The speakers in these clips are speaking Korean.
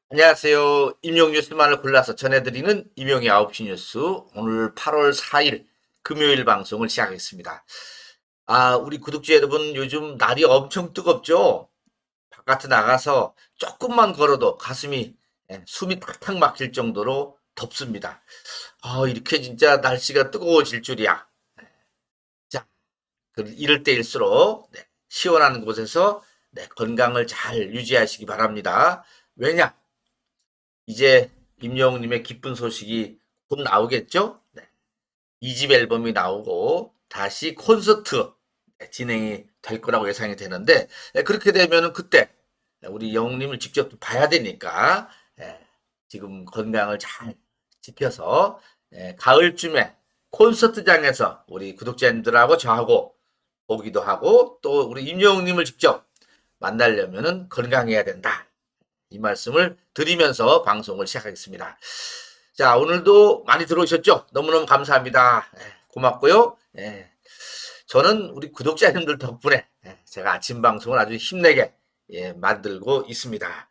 안녕하세요. 임용 뉴스만을 골라서 전해드리는 임용의 9시 뉴스. 오늘 8월 4일 금요일 방송을 시작하겠습니다. 우리 구독자 여러분, 요즘 날이 엄청 뜨겁죠? 바깥에 나가서 조금만 걸어도 가슴이, 숨이 탁탁 막힐 정도로 덥습니다. 이렇게 진짜 날씨가 뜨거워질 줄이야. 자, 이럴 때일수록 시원한 곳에서 건강을 잘 유지하시기 바랍니다. 왜냐? 이제 임영웅님의 기쁜 소식이 곧 나오겠죠? 네. 2집 앨범이 나오고 다시 콘서트 진행이 될 거라고 예상이 되는데, 그렇게 되면은 그때 우리 영웅님을 직접 봐야 되니까 지금 건강을 잘 지켜서 가을쯤에 콘서트장에서 우리 구독자님들하고 저하고 보기도 하고, 또 우리 임영웅님을 직접 만나려면은 건강해야 된다. 이 말씀을 드리면서 방송을 시작하겠습니다. 자, 오늘도 많이 들어오셨죠? 너무너무 감사합니다. 고맙고요. 저는 우리 구독자님들 덕분에 제가 아침 방송을 아주 힘내게 만들고 있습니다.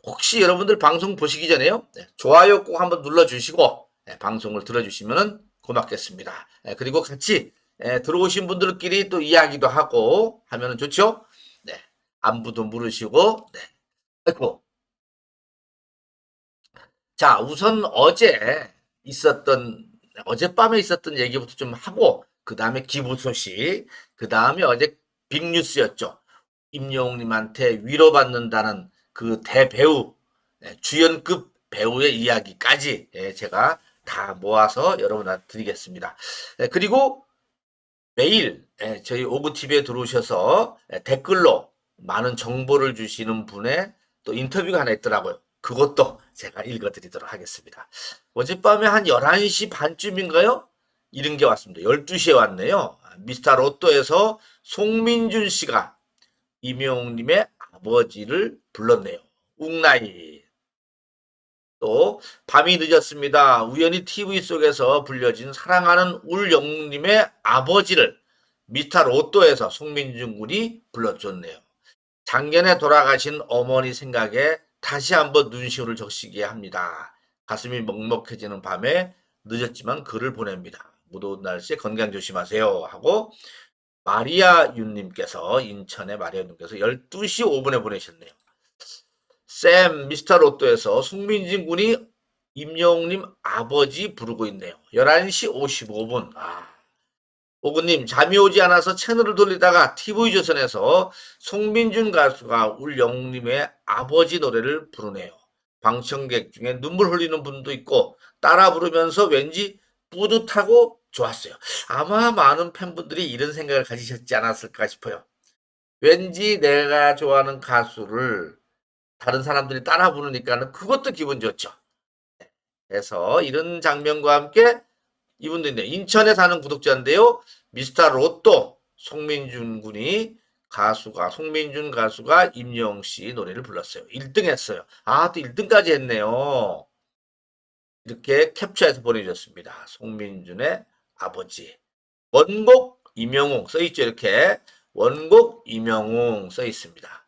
혹시 여러분들 방송 보시기 전에요, 좋아요 꼭 한번 눌러주시고 방송을 들어주시면 고맙겠습니다. 그리고 같이 들어오신 분들끼리 또 이야기도 하고 하면 좋죠? 네, 안부도 물으시고. 아이고, 자, 우선 어젯밤에 있었던 얘기부터 좀 하고, 그 다음에 기부 소식, 그 다음에 어제 빅뉴스였죠. 임영웅님한테 위로받는다는 그 대배우, 주연급 배우의 이야기까지 제가 다 모아서 여러분한테 드리겠습니다. 그리고 매일 저희 오브TV에 들어오셔서 댓글로 많은 정보를 주시는 분의 또 인터뷰가 하나 있더라고요. 그것도 제가 읽어드리도록 하겠습니다. 어젯밤에 한 11시 반쯤인가요? 이런 게 왔습니다. 12시에 왔네요. 미스터 로또에서 송민준 씨가 임영웅님의 아버지를 불렀네요. 웅나이. 또 밤이 늦었습니다. 우연히 TV 속에서 불려진 사랑하는 울영웅님의 아버지를 미스터 로또에서 송민준 군이 불러줬네요. 작년에 돌아가신 어머니 생각에 다시 한번 눈시울을 적시게 합니다. 가슴이 먹먹해지는 밤에 늦었지만 글을 보냅니다. 무더운 날씨에 건강 조심하세요 하고, 마리아 윤님께서, 인천의 마리아 윤님께서 12시 5분에 보내셨네요. 쌤, 미스터 로또에서 송민진 군이 임영웅님 아버지 부르고 있네요. 11시 55분. 오구님, 잠이 오지 않아서 채널을 돌리다가 TV조선에서 송민준 가수가 울 영웅님의 아버지 노래를 부르네요. 방청객 중에 눈물 흘리는 분도 있고 따라 부르면서 왠지 뿌듯하고 좋았어요. 아마 많은 팬분들이 이런 생각을 가지셨지 않았을까 싶어요. 왠지 내가 좋아하는 가수를 다른 사람들이 따라 부르니까는 그것도 기분 좋죠. 그래서 이런 장면과 함께 이분도 있네. 인천에 사는 구독자인데요. 미스터 로또 송민준 군이 송민준 가수가 임영웅 씨 노래를 불렀어요. 1등 했어요. 또 1등까지 했네요. 이렇게 캡처해서 보내주셨습니다. 송민준의 아버지. 원곡 임영웅 써있죠. 이렇게 원곡 임영웅 써있습니다.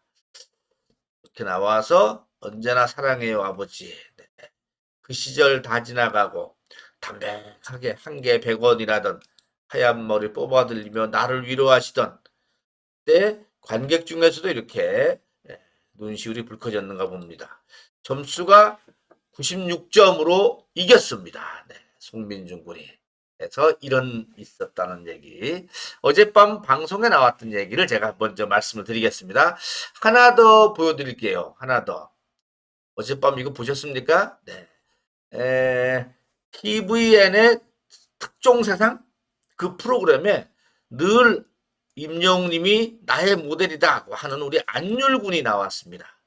이렇게 나와서 언제나 사랑해요 아버지. 그 시절 다 지나가고 담백하게 한 개 100원이라던 하얀 머리 뽑아들리며 나를 위로하시던 때 관객 중에서도 이렇게 눈시울이 붉어졌는가 봅니다. 점수가 96점으로 이겼습니다. 송민준 군이. 그래서 이런 있었다는 얘기. 어젯밤 방송에 나왔던 얘기를 제가 먼저 말씀을 드리겠습니다. 하나 더 보여드릴게요. 하나 더. 어젯밤 이거 보셨습니까? 네. TVN의 특종 세상 그 프로그램에 늘 임영웅님이 나의 모델이다 하는 우리 안율군이 나왔습니다.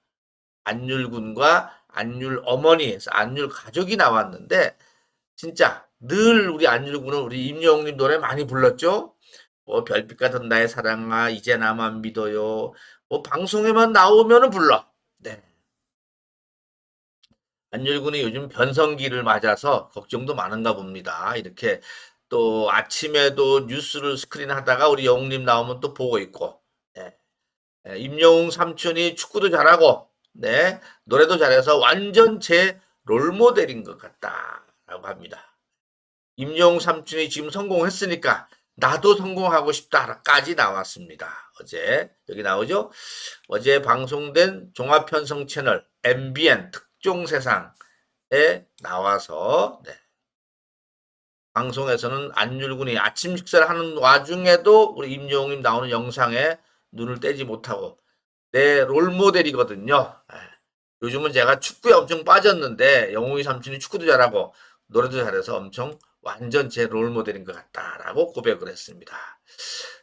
안율군과 안율 어머니에서 안율 가족이 나왔는데 진짜 늘 우리 안율군은 우리 임영웅님 노래 많이 불렀죠. 뭐 별빛 같은 나의 사랑아 이제 나만 믿어요. 뭐 방송에만 나오면은 불러. 네. 안율군이 요즘 변성기를 맞아서 걱정도 많은가 봅니다. 이렇게 또 아침에도 뉴스를 스크린 하다가 우리 영웅님 나오면 또 보고 있고, 임영웅 삼촌이 축구도 잘하고 네, 노래도 잘해서 완전 제 롤모델인 것 같다라고 합니다. 임영웅 삼촌이 지금 성공했으니까 나도 성공하고 싶다까지 나왔습니다. 어제 여기 나오죠? 어제 방송된 종합편성 채널 MBN 특종세상에 나와서 네, 방송에서는 안율군이 아침 식사를 하는 와중에도 우리 임영웅님 나오는 영상에 눈을 떼지 못하고 내 롤모델이거든요. 요즘은 제가 축구에 엄청 빠졌는데 영웅이 삼촌이 축구도 잘하고 노래도 잘해서 엄청 완전 제 롤모델인 것 같다라고 고백을 했습니다.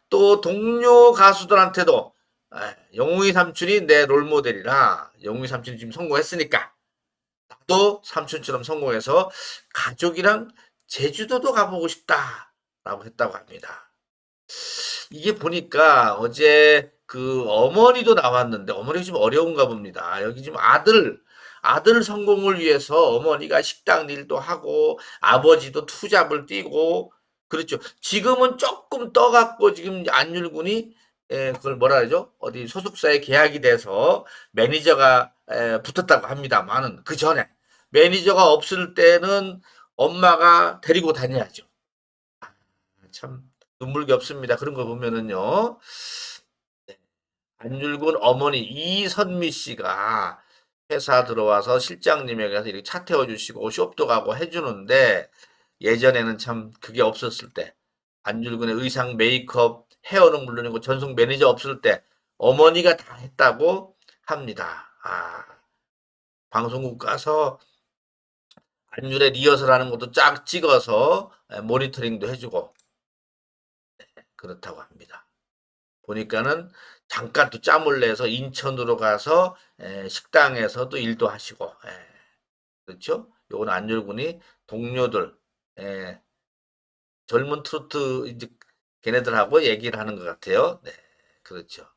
또 동료 가수들한테도 영웅이 삼촌이 내 롤모델이라 영웅이 삼촌이 지금 성공했으니까 나도 삼촌처럼 성공해서 가족이랑 제주도도 가보고 싶다라고 했다고 합니다. 이게 보니까 어제 그 어머니도 나왔는데 어머니가 좀 어려운가 봅니다. 여기 지금 아들 성공을 위해서 어머니가 식당 일도 하고 아버지도 투잡을 뛰고 그렇죠. 지금은 조금 떠갖고 지금 안율군이 그걸 뭐라 그러죠? 어디 소속사에 계약이 돼서 매니저가 붙었다고 합니다만은 그 전에 매니저가 없을 때는 엄마가 데리고 다녀야죠. 참 눈물겹습니다. 그런 거 보면은요. 안줄군 어머니 이선미 씨가 회사 들어와서 실장님에게서 이렇게 차 태워주시고 쇼도 가고 해주는데 예전에는 참 그게 없었을 때 안줄군의 의상 메이크업 헤어는 물론이고 전속 매니저 없을 때 어머니가 다 했다고 합니다. 방송국 가서 안줄의 리허설 하는 것도 쫙 찍어서 모니터링도 해주고 그렇다고 합니다. 보니까는 잠깐 또 짬을 내서 인천으로 가서 식당에서도 일도 하시고 그렇죠? 요건 안절군이 동료들 젊은 트로트 이제 걔네들하고 얘기를 하는 것 같아요. 네, 그렇죠.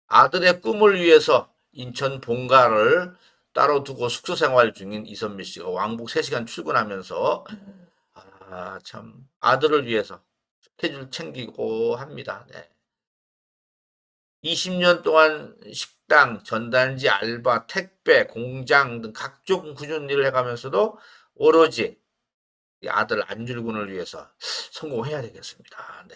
아들의 꿈을 위해서 인천 본가를 따로 두고 숙소 생활 중인 이선미 씨가 왕복 3시간 출근하면서 참 아들을 위해서 스케줄 챙기고 합니다. 네. 20년 동안 식당, 전단지, 알바, 택배, 공장 등 각종 꾸준한 일을 해가면서도 오로지 아들 안줄군을 위해서 성공해야 되겠습니다. 네.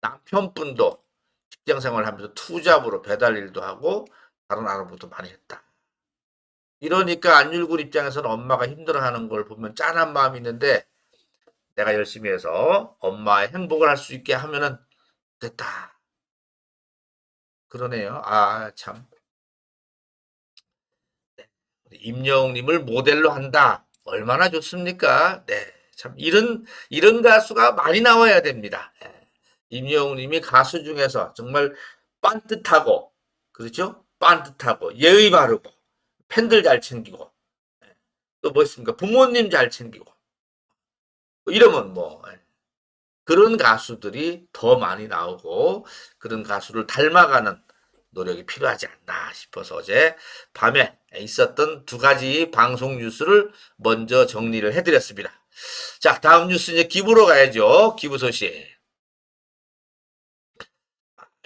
남편분도 직장 생활하면서 투잡으로 배달 일도 하고 다른 아르바이트도 많이 했다. 이러니까 안율군 입장에서는 엄마가 힘들어하는 걸 보면 짠한 마음이 있는데 내가 열심히 해서 엄마의 행복을 할 수 있게 하면은 됐다. 그러네요. 참. 임영웅님을 모델로 한다. 얼마나 좋습니까? 네. 참, 이런 가수가 많이 나와야 됩니다. 임영웅님이 가수 중에서 정말 빤듯하고, 그렇죠? 빤듯하고, 예의 바르고, 팬들 잘 챙기고, 또 뭐 있습니까? 부모님 잘 챙기고, 이러면 뭐, 그런 가수들이 더 많이 나오고, 그런 가수를 닮아가는 노력이 필요하지 않나 싶어서 어제 밤에 있었던 두 가지 방송 뉴스를 먼저 정리를 해드렸습니다. 자, 다음 뉴스 이제 기부로 가야죠. 기부 소식.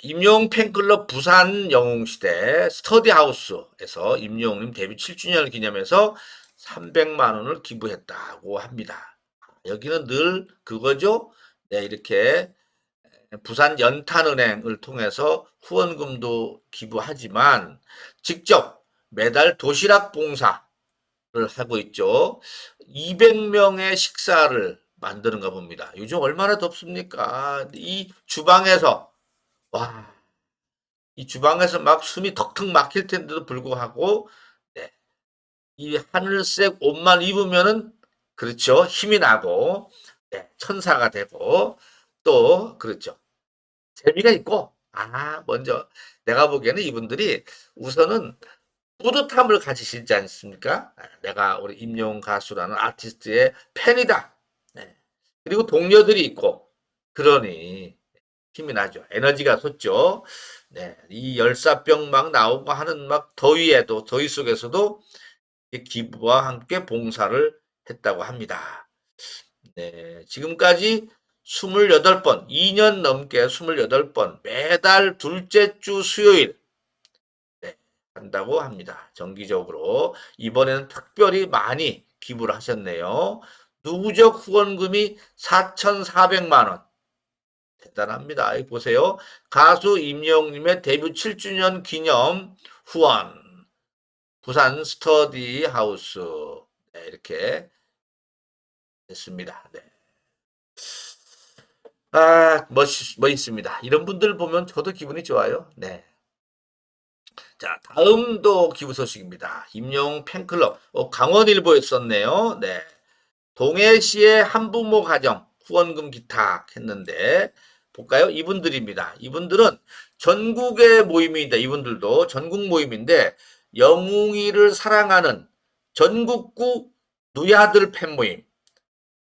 임영웅 팬클럽 부산 영웅시대 스터디하우스에서 임영웅님 데뷔 7주년을 기념해서 300만 원을 기부했다고 합니다. 여기는 늘 그거죠. 네, 이렇게 부산 연탄은행을 통해서 후원금도 기부하지만 직접 매달 도시락 봉사를 하고 있죠. 200명의 식사를 만드는가 봅니다. 요즘 얼마나 덥습니까? 이 주방에서 와, 이 주방에서 막 숨이 턱턱 막힐 텐데도 불구하고 네, 이 하늘색 옷만 입으면은 그렇죠. 힘이 나고 네, 천사가 되고 또 그렇죠. 재미가 있고, 먼저 내가 보기에는 이분들이 우선은 뿌듯함을 가지시지 않습니까? 내가 우리 임영웅 가수라는 아티스트의 팬이다. 네. 그리고 동료들이 있고, 그러니 힘이 나죠. 에너지가 솟죠. 네. 이 열사병 막 나오고 하는 막 더위에도, 더위 속에서도 이 기부와 함께 봉사를 했다고 합니다. 네, 지금까지 28번, 2년 넘게 28번, 매달 둘째 주 수요일 한다고 합니다. 정기적으로. 이번에는 특별히 많이 기부를 하셨네요. 누구적 후원금이 4,400만 원. 대단합니다. 여기 보세요. 가수 임영웅님의 데뷔 7주년 기념 후원. 부산 스터디 하우스. 네, 이렇게 됐습니다. 네. 멋있습니다. 이런 분들 보면 저도 기분이 좋아요. 네. 자, 다음도 기부 소식입니다. 임영웅 팬클럽. 강원일보에 썼네요. 네. 동해시의 한부모 가정 후원금 기탁했는데 볼까요? 이분들입니다. 이분들은 전국의 모임입니다. 이분들도 전국 모임인데 영웅이를 사랑하는 전국구 누야들 팬모임.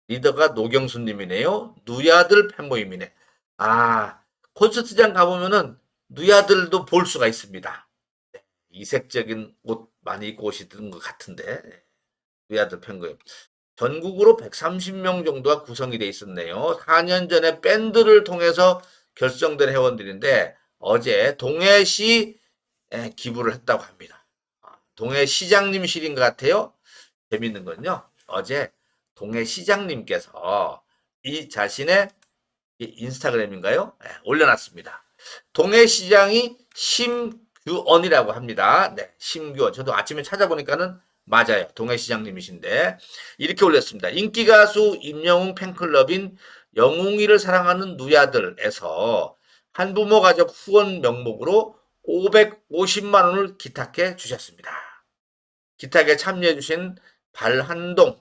리더가 노경수님이네요. 누야들 팬모임이네. 아, 콘서트장 가보면은 누야들도 볼 수가 있습니다. 이색적인 옷 많이 입고 오시던 것 같은데 누야들 팬모임. 전국으로 130명 정도가 구성이 돼 있었네요. 4년 전에 밴드를 통해서 결성된 회원들인데 어제 동해시 기부를 했다고 합니다. 동해시장님실인 것 같아요. 재밌는 건요. 어제 동해시장님께서 이 자신의 인스타그램인가요? 올려놨습니다. 동해시장이 심규언이라고 합니다. 네, 심규언. 저도 아침에 찾아보니까는 맞아요. 동해시장님이신데 이렇게 올렸습니다. 인기가수 임영웅 팬클럽인 영웅이를 사랑하는 누야들에서 한부모 가족 후원 명목으로 550만 원을 기탁해 주셨습니다. 기탁에 참여해 주신 발한동,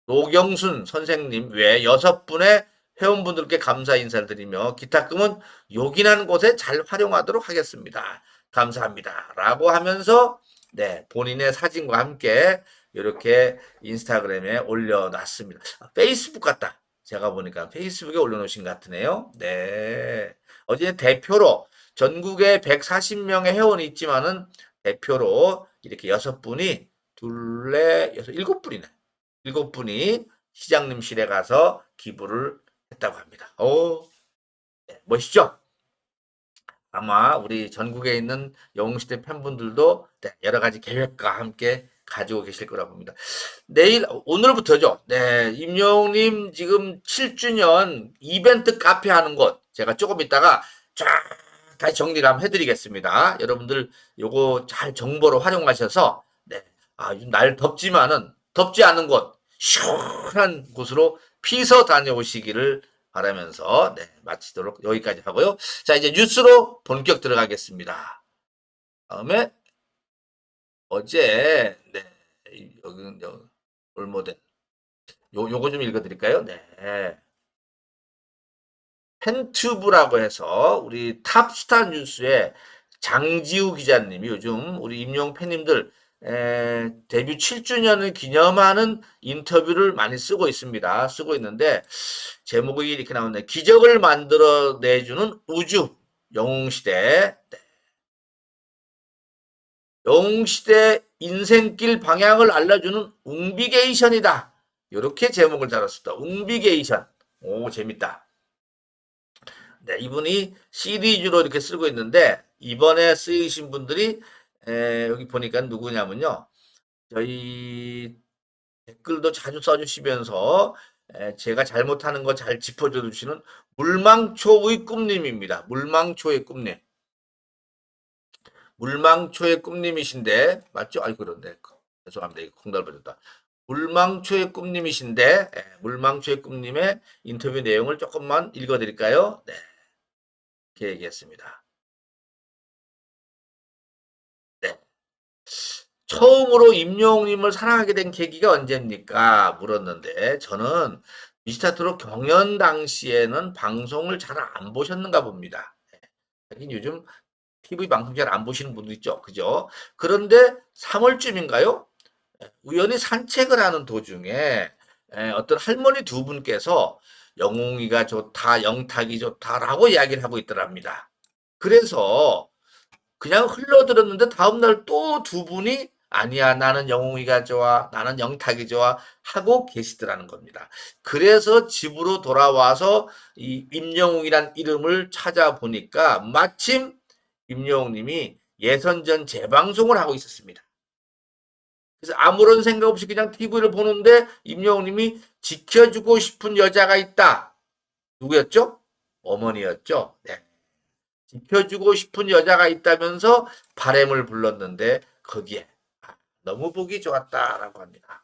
노경순 선생님 외 6분의 회원분들께 감사 인사를 드리며 기탁금은 요긴한 곳에 잘 활용하도록 하겠습니다. 감사합니다. 라고 하면서 네, 본인의 사진과 함께 이렇게 인스타그램에 올려놨습니다. 페이스북 같다. 제가 보니까 페이스북에 올려놓으신 것 같으네요. 네. 어제 대표로 전국에 140명의 회원이 있지만은 대표로 이렇게 6분이 둘레 여섯 7분이네. 7분이 시장님실에 가서 기부를 했다고 합니다. 네, 멋있죠? 아마 우리 전국에 있는 영웅시대 팬분들도 네, 여러 가지 계획과 함께 가지고 계실 거라고 봅니다. 오늘부터죠. 네, 임영웅님 지금 7주년 이벤트 카페 하는 곳 제가 조금 있다가 쫙 다시 정리를 한번 해드리겠습니다. 여러분들 요거 잘 정보로 활용하셔서 네, 요즘 날 덥지만은 덥지 않은 곳 시원한 곳으로 피서 다녀오시기를 바라면서 네, 마치도록 여기까지 하고요. 자, 이제 뉴스로 본격 들어가겠습니다. 다음에 어제 네, 여기 올모된 요거 좀 읽어드릴까요? 네. 팬튜브라고 해서 우리 탑스타 뉴스의 장지우 기자님이 요즘 우리 임용 팬님들 데뷔 7주년을 기념하는 인터뷰를 많이 쓰고 있습니다. 쓰고 있는데 제목이 이렇게 나오네. 기적을 만들어 내주는 우주 영웅시대. 네. 영웅시대 인생길 방향을 알려주는 웅비게이션이다. 이렇게 제목을 달았습니다. 웅비게이션. 오, 재밌다. 네, 이분이 시리즈로 이렇게 쓰고 있는데 이번에 쓰이신 분들이 여기 보니까 누구냐면요. 저희 댓글도 자주 써주시면서 제가 잘못하는 거 잘 짚어줘 주시는 물망초의 꿈님입니다. 물망초의 꿈님. 물망초의 꿈님이신데 맞죠? 아이 그런데 죄송합니다. 이거 콩달버렸다. 물망초의 꿈님이신데 물망초의 꿈님의 인터뷰 내용을 조금만 읽어드릴까요? 네, 이렇게 얘기했습니다. 네. 처음으로 임영웅님을 사랑하게 된 계기가 언제입니까? 물었는데 저는 미스터트롯 경연 당시에는 방송을 잘 안 보셨는가 봅니다. 하긴 요즘 TV 방송 잘 안 보시는 분도 있죠. 그죠? 그런데 3월쯤인가요? 우연히 산책을 하는 도중에 어떤 할머니 두 분께서 영웅이가 좋다, 영탁이 좋다라고 이야기를 하고 있더랍니다. 그래서 그냥 흘러들었는데 다음날 또 두 분이 아니야, 나는 영웅이가 좋아, 나는 영탁이 좋아 하고 계시더라는 겁니다. 그래서 집으로 돌아와서 이 임영웅이란 이름을 찾아보니까 마침 임영웅님이 예선전 재방송을 하고 있었습니다. 그래서 아무런 생각 없이 그냥 TV를 보는데 임영웅님이 지켜주고 싶은 여자가 있다. 누구였죠? 어머니였죠. 네. 지켜주고 싶은 여자가 있다면서 바람을 불렀는데 거기에 너무 보기 좋았다라고 합니다.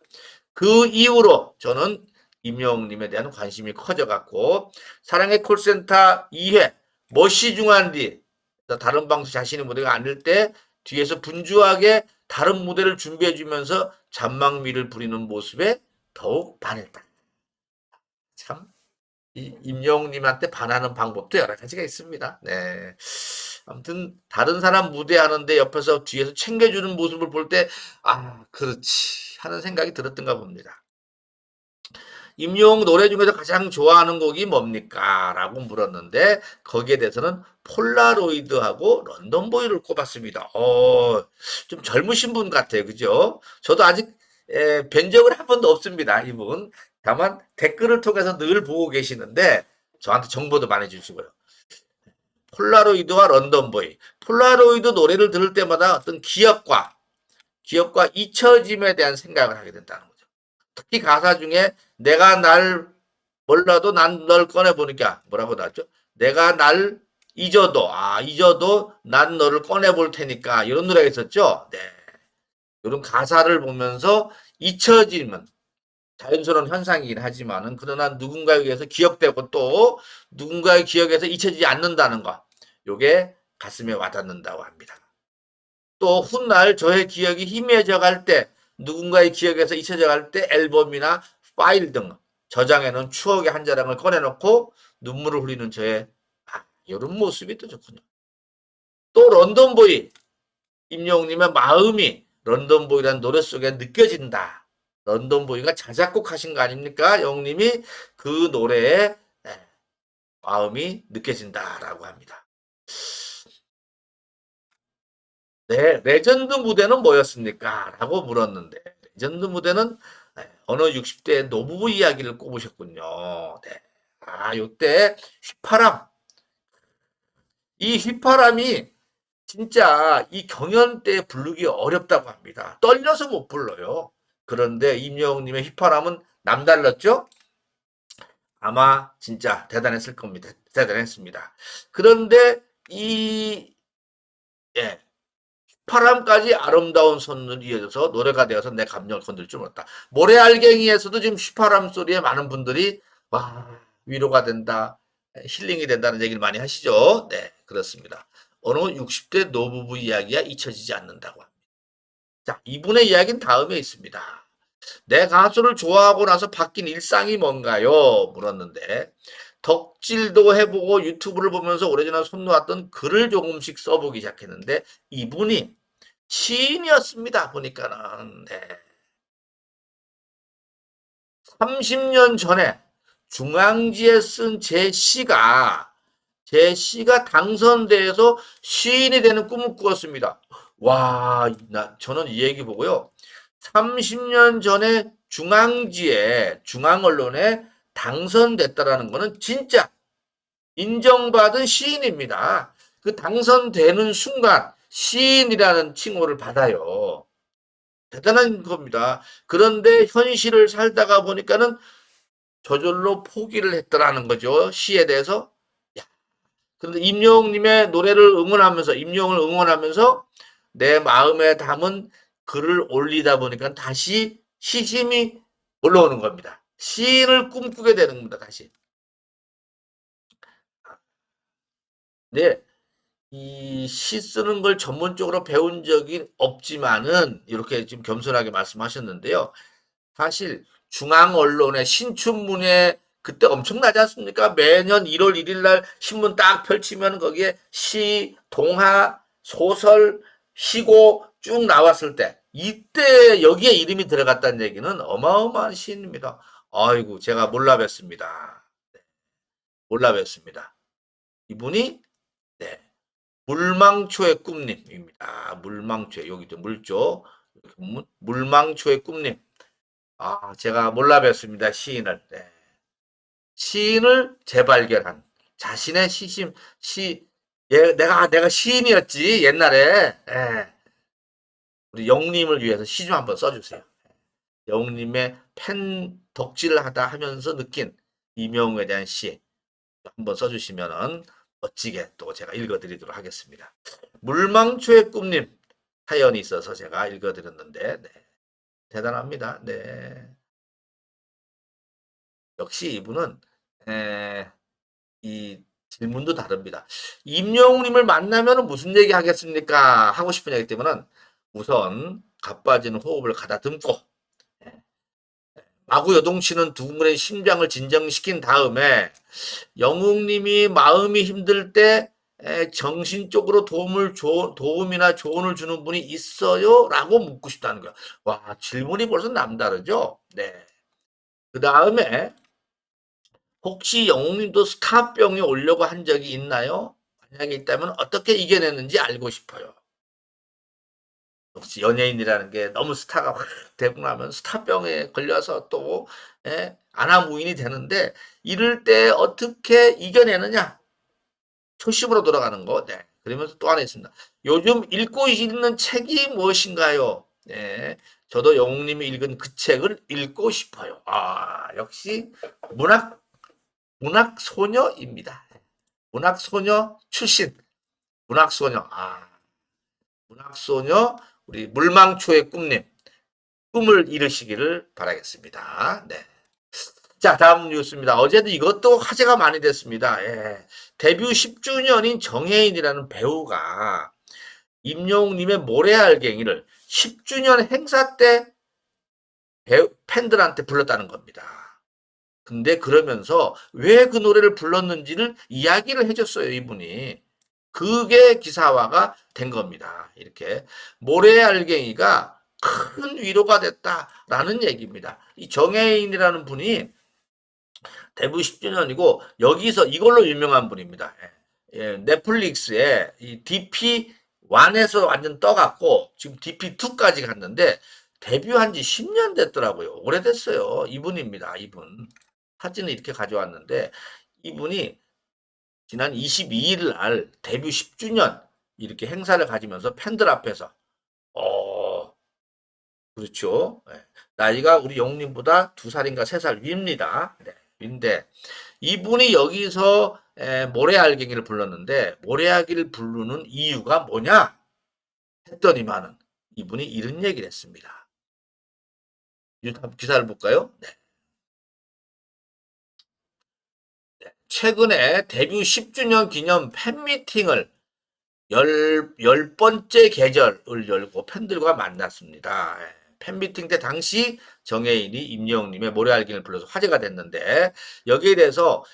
그 이후로 저는 임영웅님에 대한 관심이 커져갖고 사랑의 콜센터 2회 멋이 중한 뒤 다른 방송 자신의 무대가 아닐 때 뒤에서 분주하게 다른 무대를 준비해주면서 잔망미를 부리는 모습에 더욱 반했다. 참 임영웅님한테 반하는 방법도 여러 가지가 있습니다. 네. 아무튼 다른 사람 무대하는데 옆에서 뒤에서 챙겨주는 모습을 볼 때 아 그렇지 하는 생각이 들었던가 봅니다. 임영웅 노래 중에서 가장 좋아하는 곡이 뭡니까? 라고 물었는데 거기에 대해서는 폴라로이드하고 런던보이를 꼽았습니다. 좀 젊으신 분 같아요. 그죠? 저도 아직 뵌 적은 한 번도 없습니다. 이분. 다만 댓글을 통해서 늘 보고 계시는데 저한테 정보도 많이 주시고요. 폴라로이드와 런던보이. 폴라로이드 노래를 들을 때마다 어떤 기억과 잊혀짐에 대한 생각을 하게 된다는 거죠. 특히 가사 중에 내가 날 몰라도 난 널 꺼내보니까 뭐라고 나왔죠? 내가 날 잊어도 난 너를 꺼내볼 테니까 이런 노래가 있었죠. 네. 이런 가사를 보면서 잊혀지는 자연스러운 현상이긴 하지만은 그러나 누군가에 의해서 기억되고 또 누군가의 기억에서 잊혀지지 않는다는 거. 요게 가슴에 와닿는다고 합니다. 또 훗날 저의 기억이 희미해져 갈 때, 누군가의 기억에서 잊혀져 갈 때 앨범이나 파일 등 저장해놓은 추억의 한 자락을 꺼내놓고 눈물을 흘리는 저의 이런 모습이 또 좋군요. 또 런던보이, 임영웅님의 마음이 런던보이라는 노래 속에 느껴진다. 런던보이가 자작곡 하신 거 아닙니까? 영웅님이 그 노래에 마음이 느껴진다라고 합니다. 네, 레전드 무대는 뭐였습니까? 라고 물었는데, 레전드 무대는 어느 60대 노부부 이야기를 꼽으셨군요. 네. 요때 휘파람. 이 휘파람이 진짜 이 경연 때 부르기 어렵다고 합니다. 떨려서 못 불러요. 그런데 임영웅님의 휘파람은 남달랐죠? 아마 진짜 대단했을 겁니다. 대단했습니다. 그런데 이, 예, 파람까지 아름다운 선을 이어져서 노래가 되어서 내 감정을 건들 줄 몰랐다. 모래알갱이에서도 지금 휘파람 소리에 많은 분들이 와 위로가 된다, 힐링이 된다는 얘기를 많이 하시죠. 네, 그렇습니다. 어느 60대 노부부 이야기가 잊혀지지 않는다고 합니다. 자, 이분의 이야기는 다음에 있습니다. 내 가수를 좋아하고 나서 바뀐 일상이 뭔가요? 물었는데 덕질도 해보고 유튜브를 보면서 오래전에 손놓았던 글을 조금씩 써보기 시작했는데 이분이 시인이었습니다. 보니까는 네. 30년 전에 중앙지에 쓴 제 시가 당선돼서 시인이 되는 꿈을 꾸었습니다. 와, 저는 이 얘기 보고요. 30년 전에 중앙 언론에 당선됐다라는 거는 진짜 인정받은 시인입니다. 그 당선되는 순간 시인이라는 칭호를 받아요. 대단한 겁니다. 그런데 현실을 살다가 보니까는 저절로 포기를 했더라는 거죠. 시에 대해서. 그런데 임영웅님의 노래를 응원하면서, 임영웅을 응원하면서 내 마음에 담은 글을 올리다 보니까 다시 시심이 올라오는 겁니다. 시인을 꿈꾸게 되는 겁니다. 다시. 네. 이 시 쓰는 걸 전문적으로 배운 적이 없지만은 이렇게 지금 겸손하게 말씀하셨는데요. 사실 중앙 언론의 신춘문예 그때 엄청나지 않습니까? 매년 1월 1일 날 신문 딱 펼치면 거기에 시, 동화, 소설, 시고 쭉 나왔을 때 이때 여기에 이름이 들어갔다는 얘기는 어마어마한 시인입니다. 아이고 제가 몰라 뵀습니다. 몰라 뵀습니다. 이분이 네. 물망초의 꿈님입니다. 물망초 여기도 물조 물망초의 꿈님. 제가 몰라 뵀습니다. 시인을. 네. 시인을 재발견한 자신의 내가 시인이었지, 옛날에. 예. 우리 영님을 위해서 시 좀 한번 써주세요. 영님의 팬 덕질을 하다 하면서 느낀 임영웅에 대한 시 한번 써주시면은 멋지게 또 제가 읽어드리도록 하겠습니다. 물망초의 꿈님 사연이 있어서 제가 읽어드렸는데, 네. 대단합니다. 네. 역시 이분은, 이 질문도 다릅니다. 임영웅님을 만나면 무슨 얘기 하겠습니까? 하고 싶은 얘기 때문에 우선 가빠지는 호흡을 가다듬고 마구 요동치는 두근거리는 심장을 진정시킨 다음에 영웅님이 마음이 힘들 때 정신적으로 도움이나 조언을 주는 분이 있어요? 라고 묻고 싶다는 거야. 와, 질문이 벌써 남다르죠? 네. 그 다음에 혹시 영웅님도 스타병에 오려고 한 적이 있나요? 만약에 있다면 어떻게 이겨냈는지 알고 싶어요. 혹시 연예인이라는 게 너무 스타가 확 되고 나면 스타병에 걸려서 또 아나무인이 되는데 이럴 때 어떻게 이겨내느냐? 초심으로 돌아가는 거. 네. 그러면서 또 하나 있습니다. 요즘 읽고 있는 책이 무엇인가요? 네. 저도 영웅님이 읽은 그 책을 읽고 싶어요. 아, 역시 문학 소녀입니다. 문학 소녀 출신. 문학 소녀. 아, 문학 소녀 우리 물망초의 꿈님. 꿈을 이루시기를 바라겠습니다. 네. 자, 다음 뉴스입니다. 어제도 이것도 화제가 많이 됐습니다. 예. 데뷔 10주년인 정혜인이라는 배우가 임영웅님의 모래알갱이를 10주년 행사 때 팬들한테 불렀다는 겁니다. 근데 그러면서 왜 그 노래를 불렀는지를 이야기를 해줬어요, 이분이. 그게 기사화가 된 겁니다. 이렇게 모래알갱이가 큰 위로가 됐다라는 얘기입니다. 이 정혜인이라는 분이 데뷔 10주년이고 여기서 이걸로 유명한 분입니다. 예, 넷플릭스에 이 DP1에서 완전 떠갖고 지금 DP2까지 갔는데 데뷔한 지 10년 됐더라고요. 오래됐어요. 이분입니다. 이분. 사진을 이렇게 가져왔는데 이분이 지난 22일 날 데뷔 10주년 이렇게 행사를 가지면서 팬들 앞에서 그렇죠. 예. 나이가 우리 영님보다 2살인가 3살 위입니다. 네, 위인데 이분이 여기서 모래알갱이를 불렀는데 모래알갱이를 부르는 이유가 뭐냐 했더니만은 이분이 이런 얘기를 했습니다. 기사를 볼까요? 네. 네. 최근에 데뷔 10주년 기념 팬미팅을 열 번째 계절을 열고 팬들과 만났습니다. 예. 팬미팅 때 당시 정혜인이 임영웅님의 모래알갱이를 불러서 화제가 됐는데 여기에 대해서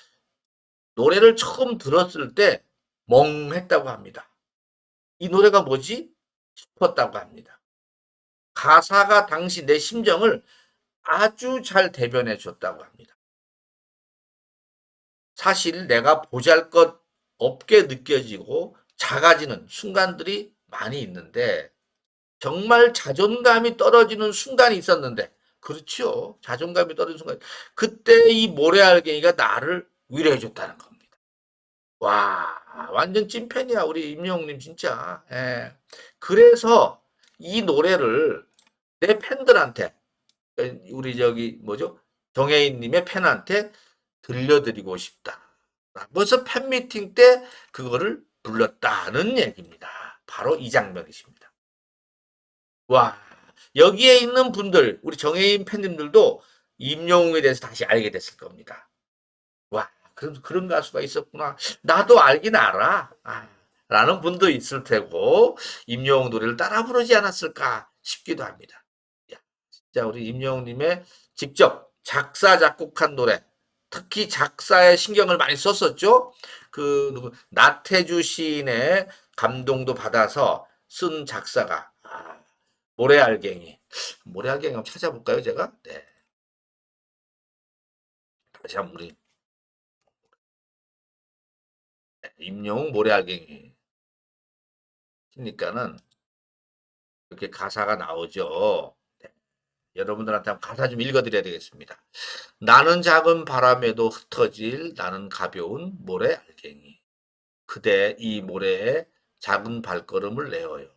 노래를 처음 들었을 때 멍했다고 합니다. 이 노래가 뭐지? 싶었다고 합니다. 가사가 당시 내 심정을 아주 잘 대변해 줬다고 합니다. 사실 내가 보잘것 없게 느껴지고 작아지는 순간들이 많이 있는데 정말 자존감이 떨어지는 순간이 있었는데 그렇죠. 자존감이 떨어지는 순간. 그때 이 모래알갱이가 나를 위로해 줬다는 겁니다. 와, 완전 찐팬이야 우리 임영웅님 진짜. 예. 그래서 이 노래를 내 팬들한테 우리 저기 뭐죠? 정혜인님의 팬한테 들려드리고 싶다. 그래서 팬미팅 때 그거를 불렀다는 얘기입니다. 바로 이 장면이십니다. 와, 여기에 있는 분들, 우리 정혜인 팬님들도 임영웅에 대해서 다시 알게 됐을 겁니다. 와, 그런 가수가 있었구나. 나도 알긴 알아. 아, 라는 분도 있을 테고, 임영웅 노래를 따라 부르지 않았을까 싶기도 합니다. 야, 진짜 우리 임영웅님의 직접 작사, 작곡한 노래, 특히 작사에 신경을 많이 썼었죠. 나태주 시인의 감동도 받아서 쓴 작사가, 모래알갱이. 모래알갱이 한번 찾아볼까요, 제가? 네. 다시 한번 우리 임영웅 모래알갱이. 그러니까는 이렇게 가사가 나오죠. 네. 여러분들한테 한번 가사 좀 읽어드려야 되겠습니다. 나는 작은 바람에도 흩어질 나는 가벼운 모래알갱이. 그대 이 모래에 작은 발걸음을 내어요.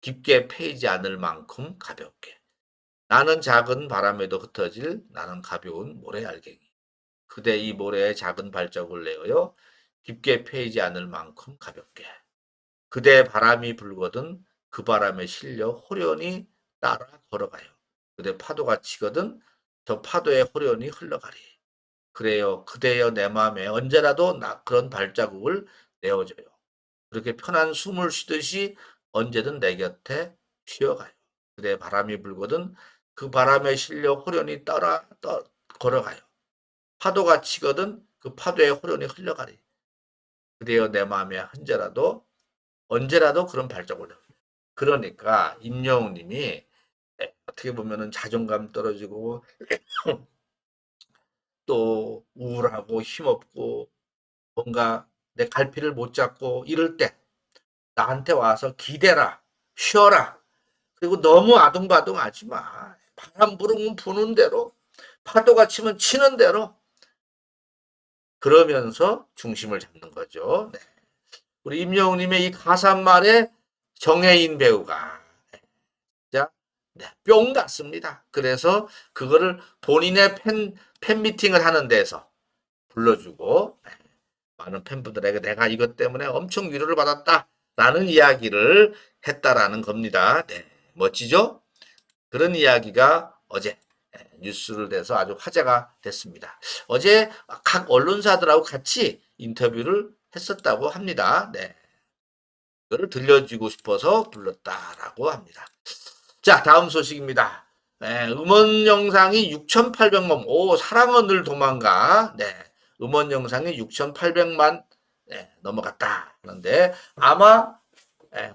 깊게 패이지 않을 만큼 가볍게. 나는 작은 바람에도 흩어질 나는 가벼운 모래알갱이. 그대 이 모래에 작은 발자국을 내어요. 깊게 패이지 않을 만큼 가볍게. 그대 바람이 불거든 그 바람에 실려 호련히 따라 걸어가요. 그대 파도가 치거든 저 파도에 호련히 흘러가리. 그래요. 그대여 내 마음에 언제라도 그런 발자국을 내어줘요. 그렇게 편한 숨을 쉬듯이 언제든 내 곁에 쉬어가요. 그대 바람이 불거든 그 바람에 실려 호련히 걸어가요. 파도가 치거든 그 파도에 호련히 흘러가리. 그대여 내 마음에 언제라도 그런 발자국을 내요. 그러니까 임영웅 님이 어떻게 보면은 자존감 떨어지고 또 우울하고 힘없고 뭔가 내 갈피를 못 잡고 이럴 때 나한테 와서 기대라, 쉬어라. 그리고 너무 아둥바둥하지 마. 바람 부르면 부는 대로, 파도가 치면 치는 대로 그러면서 중심을 잡는 거죠. 네. 우리 임영웅님의 이 가사말에 정혜인 배우가 진짜 네, 뿅 같습니다. 그래서 그거를 본인의 팬미팅을 하는 데서 불러주고 네, 많은 팬분들에게 내가 이것 때문에 엄청 위로를 받았다라는 이야기를 했다라는 겁니다. 네, 멋지죠? 그런 이야기가 어제 뉴스를 내서 아주 화제가 됐습니다. 어제 각 언론사들하고 같이 인터뷰를 했었다고 합니다. 네. 그거를 들려주고 싶어서 불렀다라고 합니다. 자, 다음 소식입니다. 네, 음원 영상이 6,800만, 오, 사랑은 늘 도망가. 네, 음원 영상이 6,800만 네, 넘어갔다. 그런데 아마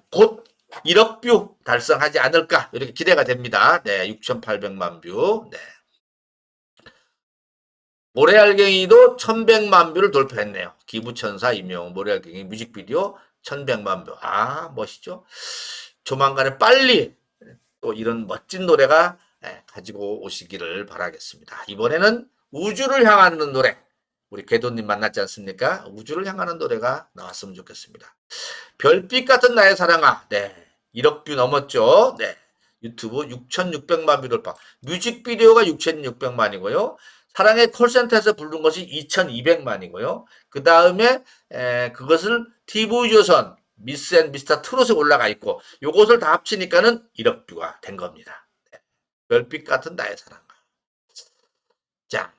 곧 1억 뷰 달성하지 않을까 이렇게 기대가 됩니다. 네, 6,800만 뷰. 네. 모래알갱이도 1,100만 뷰를 돌파했네요. 기부천사 임영웅 모래알갱이 뮤직비디오 1,100만 뷰. 아, 멋있죠? 조만간에 빨리 또 이런 멋진 노래가 가지고 오시기를 바라겠습니다. 이번에는 우주를 향하는 노래. 우리 궤도님 만났지 않습니까? 우주를 향하는 노래가 나왔으면 좋겠습니다. 별빛 같은 나의 사랑아. 네. 1억 뷰 넘었죠. 네. 유튜브 6,600만 뷰 돌파. 뮤직비디오가 6,600만이고요. 사랑의 콜센터에서 부른 것이 2,200만이고요. 그 다음에 그것을 TV조선 미스 앤 미스터 트롯에 올라가 있고 요것을 다 합치니까는 1억 뷰가 된 겁니다. 네. 별빛 같은 나의 사랑아. 자,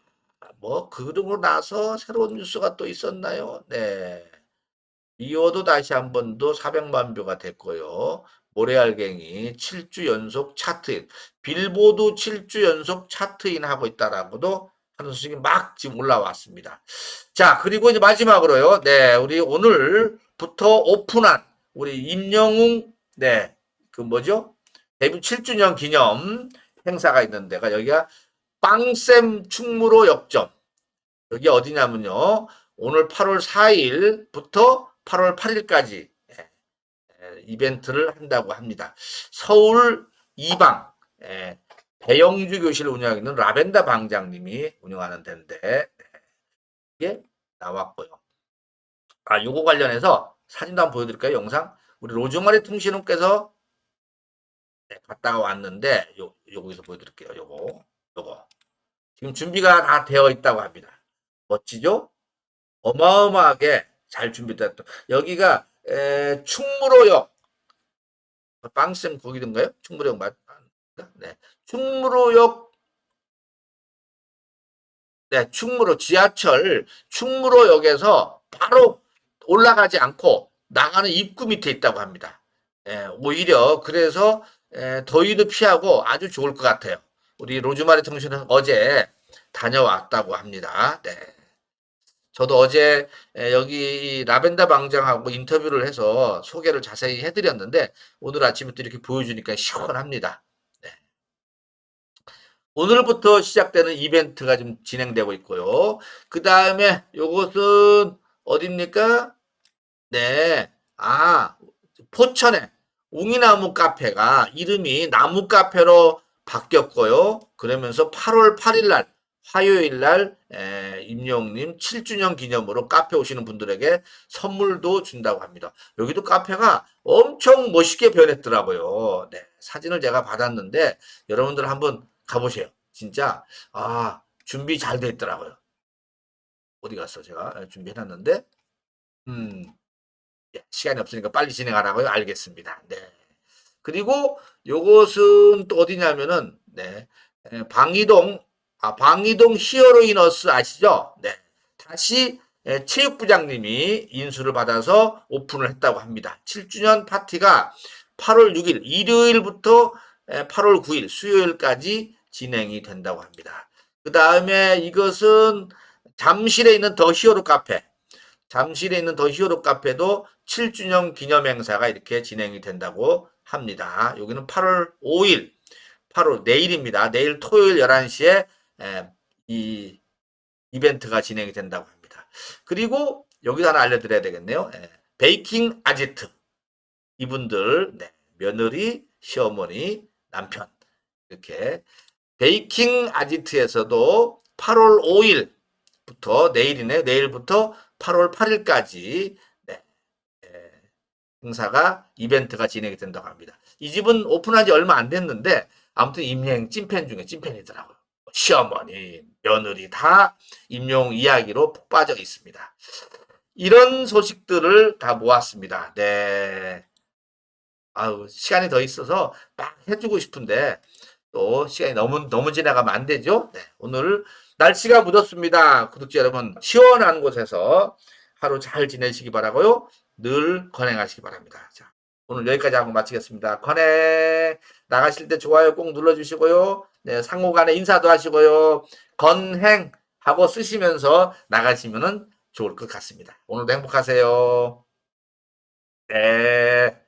뭐 그러고 나서 새로운 뉴스가 또 있었나요? 네. 리오도 다시 한 번 더 400만 뷰가 됐고요. 모래알갱이 7주 연속 차트인, 빌보드 7주 연속 차트인 하고 있다라고도 하는 소식이 막 지금 올라왔습니다. 자, 그리고 이제 마지막으로요. 네, 우리 오늘부터 오픈한 우리 임영웅, 네, 그 뭐죠? 데뷔 7주년 기념 행사가 있는데가 여기가 빵샘 충무로 역점. 여기 어디냐면요. 오늘 8월 4일부터 8월 8일까지 이벤트를 한다고 합니다. 서울 이방 배영주 교실을 운영하고 있는 라벤더 방장님이 운영하는 데인데 이게 나왔고요. 아, 요거 관련해서 사진도 한번 보여드릴까요? 영상. 우리 로즈마리 통신원께서 갔다가 왔는데 요거에서 보여드릴게요. 요거. 지금 준비가 다 되어 있다고 합니다. 멋지죠? 어마어마하게 잘 준비됐다. 여기가 충무로역 빵쌤 거기든가요? 충무로역 맞? 네, 충무로역 네, 충무로 지하철 충무로역에서 바로 올라가지 않고 나가는 입구 밑에 있다고 합니다. 오히려 그래서 더위도 피하고 아주 좋을 것 같아요. 우리 로즈마리 통신은 어제 다녀왔다고 합니다. 네. 저도 어제 여기 라벤더 방장하고 인터뷰를 해서 소개를 자세히 해드렸는데 오늘 아침부터 이렇게 보여주니까 시원합니다. 네. 오늘부터 시작되는 이벤트가 좀 진행되고 있고요. 그 다음에 요것은 어딥니까? 네. 아, 포천에 웅이나무 카페가 이름이 나무 카페로 바뀌었고요. 그러면서 8월 8일 날 화요일 날 임영웅님 7주년 기념으로 카페 오시는 분들에게 선물도 준다고 합니다. 여기도 카페가 엄청 멋있게 변했더라고요. 네, 사진을 제가 받았는데 여러분들 한번 가보세요. 진짜 준비 잘 돼 있더라고요. 어디 갔어? 제가 준비해놨는데 예, 시간이 없으니까 빨리 진행하라고요. 알겠습니다. 네. 그리고 요것은 또 어디냐면은 네. 방이동 히어로이너스 아시죠? 네. 다시 체육부장님이 인수를 받아서 오픈을 했다고 합니다. 7주년 파티가 8월 6일 일요일부터 8월 9일 수요일까지 진행이 된다고 합니다. 그 다음에 이것은 잠실에 있는 더 히어로 카페 잠실에 있는 더 히어로 카페도 7주년 기념 행사가 이렇게 진행이 된다고 합니다. 여기는 8월 5일, 8월 내일입니다. 내일 토요일 11시에 이 이벤트가 진행이 된다고 합니다. 그리고 여기서 하나 알려드려야 되겠네요. 베이킹 아지트. 이분들, 네, 며느리, 시어머니, 남편. 이렇게 베이킹 아지트에서도 8월 5일부터 내일이네. 내일부터 8월 8일까지 네, 행사가 이벤트가 진행이 된다고 합니다. 이 집은 오픈한 지 얼마 안 됐는데 아무튼 임영 찐팬 중에 찐팬이더라고요. 시어머니, 며느리 다 임영 이야기로 푹 빠져 있습니다. 이런 소식들을 다 모았습니다. 네. 시간이 더 있어서 막 해주고 싶은데 또 시간이 너무 지나가면 안 되죠. 네, 오늘 날씨가 묻었습니다. 구독자 여러분 시원한 곳에서 하루 잘 지내시기 바라고요. 늘 건행하시기 바랍니다. 자, 오늘 여기까지 하고 마치겠습니다. 건행 나가실 때 좋아요 꼭 눌러주시고요. 네, 상호간에 인사도 하시고요. 건행 하고 쓰시면서 나가시면 좋을 것 같습니다. 오늘도 행복하세요. 네.